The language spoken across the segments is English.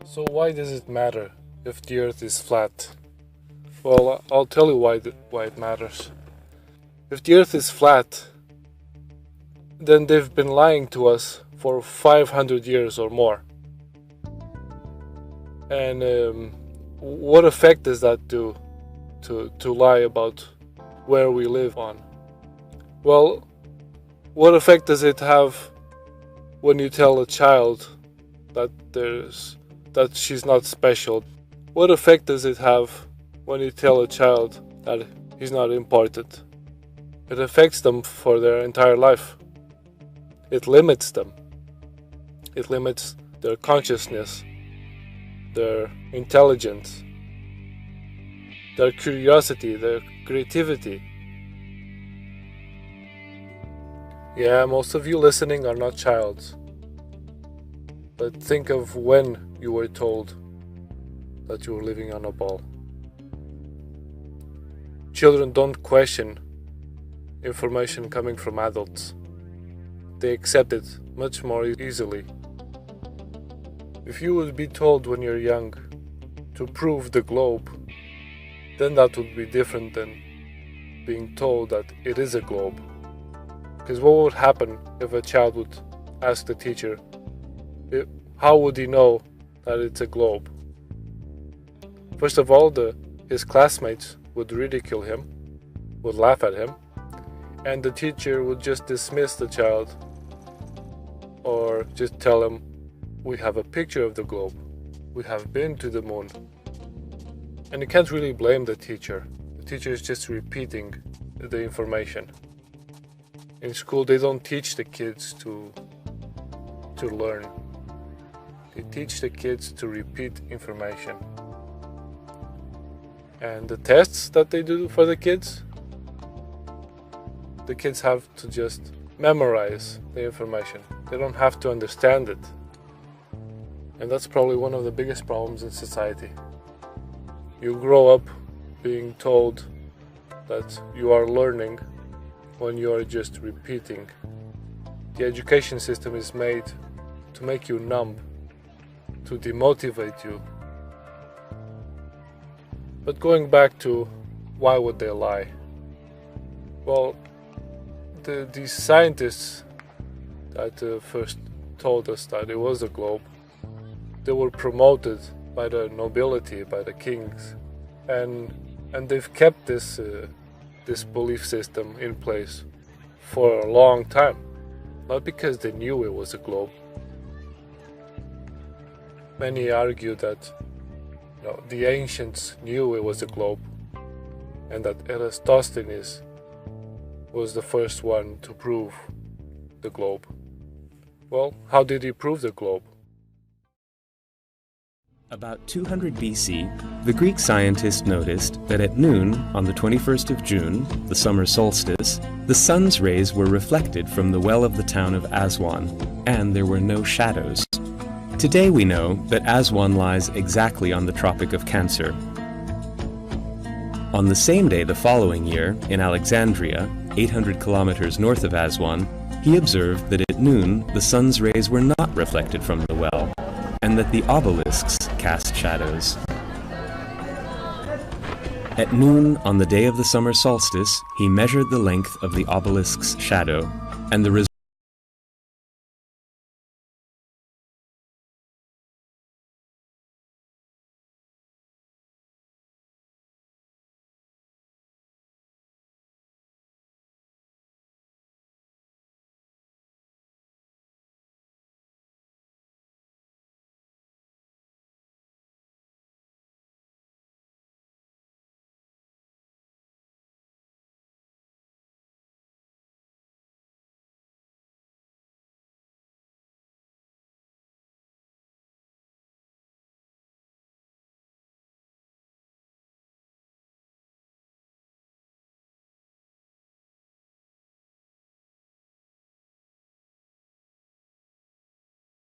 So why does it matter if the Earth is flat? Well, I'll tell you why it matters. If the Earth is flat, then they've been lying to us for 500 years or more. And what effect does that do to lie about where we live on? Well, what effect does it have when you tell a child that she's not special? What effect does it have when you tell a child that he's not important? It affects them for their entire life. It limits them. It limits their consciousness, their intelligence, their curiosity, their creativity. Yeah, most of you listening are not childs. But think of when you were told that you were living on a ball. Children don't question information coming from adults. They accept it much more easily. If you would be told when you're young to prove the globe, then that would be different than being told that it is a globe. Because what would happen if a child would ask the teacher, how would he know that it's a globe? First of all, his classmates would ridicule him, would laugh at him, and the teacher would just dismiss the child or just tell him, we have a picture of the globe, we have been to the moon. And you can't really blame the teacher. The teacher is just repeating the information. In school, they don't teach the kids to learn. They teach the kids to repeat information. And the tests that they do for the kids have to just memorize the information. They don't have to understand it. And that's probably one of the biggest problems in society. You grow up being told that you are learning when you are just repeating. The education system is made to make you numb, to demotivate you. But going back to why would they lie? Well, these scientists that first told us that it was a globe, they were promoted by the nobility, by the kings, and they've kept this belief system in place for a long time, not because they knew it was a globe. Many argue that the ancients knew it was a globe, and that Eratosthenes was the first one to prove the globe. Well, how did he prove the globe? About 200 BC, the Greek scientist noticed that at noon on the 21st of June, the summer solstice, the sun's rays were reflected from the well of the town of Aswan, and there were no shadows. Today we know that Aswan lies exactly on the Tropic of Cancer. On the same day the following year, in Alexandria, 800 kilometers north of Aswan, he observed that at noon the sun's rays were not reflected from the well, and that the obelisks cast shadows. At noon on the day of the summer solstice, he measured the length of the obelisk's shadow, and the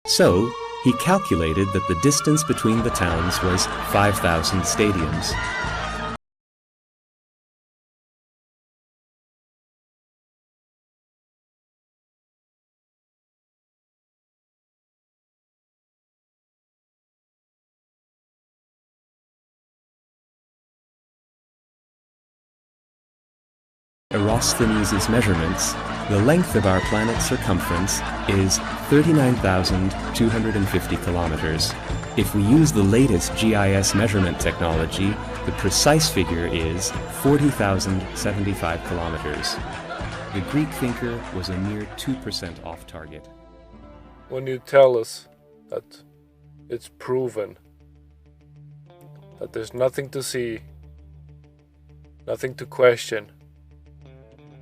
So, he calculated that the distance between the towns was 5,000 stadiums. Eratosthenes' measurements, the length of our planet's circumference is 39,250 kilometers. If we use the latest GIS measurement technology, the precise figure is 40,075 kilometers. The Greek thinker was a mere 2% off target. When you tell us that it's proven, that there's nothing to see, nothing to question,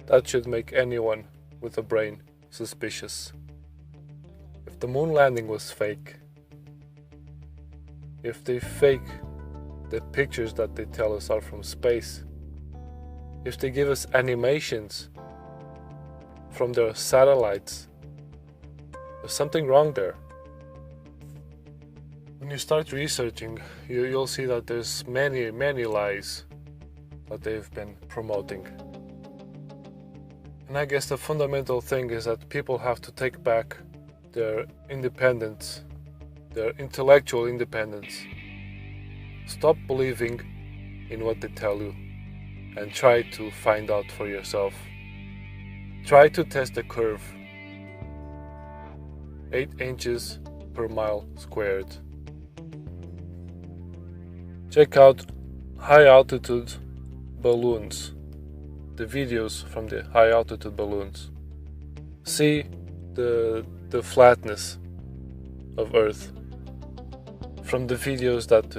that should make anyone with a brain suspicious. If the moon landing was fake, if they fake the pictures that they tell us are from space, if they give us animations from their satellites, there's something wrong there. When you start researching, you'll see that there's many lies that they've been promoting. And I guess the fundamental thing is that people have to take back their independence, their intellectual independence. Stop believing in what they tell you and try to find out for yourself. Try to test the curve. 8 inches per mile squared. Check out high altitude balloons, the videos from the high altitude balloons. See the flatness of Earth from the videos that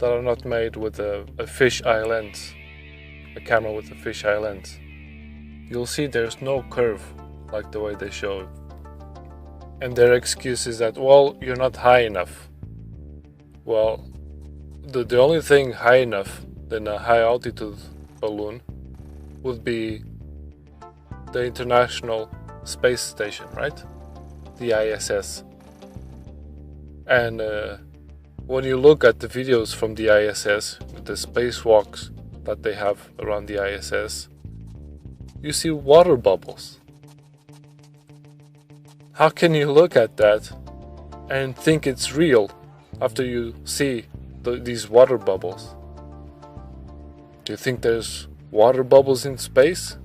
are not made with a fisheye lens, a camera with a fisheye lens. You'll see there's no curve like the way they show it. And their excuse is that, well, you're not high enough. Well, the only thing high enough than a high altitude balloon would be the International Space Station, right? The ISS. And when you look at the videos from the ISS, the spacewalks that they have around the ISS, you see water bubbles. How can you look at that and think it's real after you see these water bubbles? Do you think there's water bubbles in space?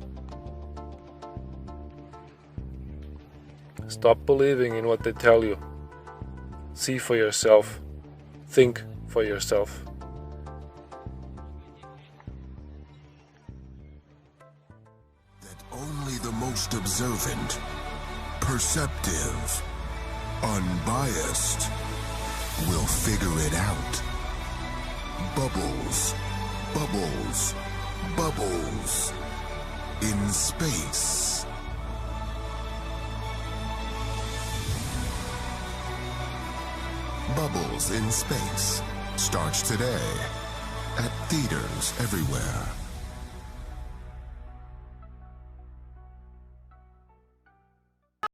Stop believing in what they tell you. See for yourself. Think for yourself. That only the most observant, perceptive, unbiased will figure it out. Bubbles, bubbles, bubbles in space. Bubbles in Space starts today at theaters everywhere.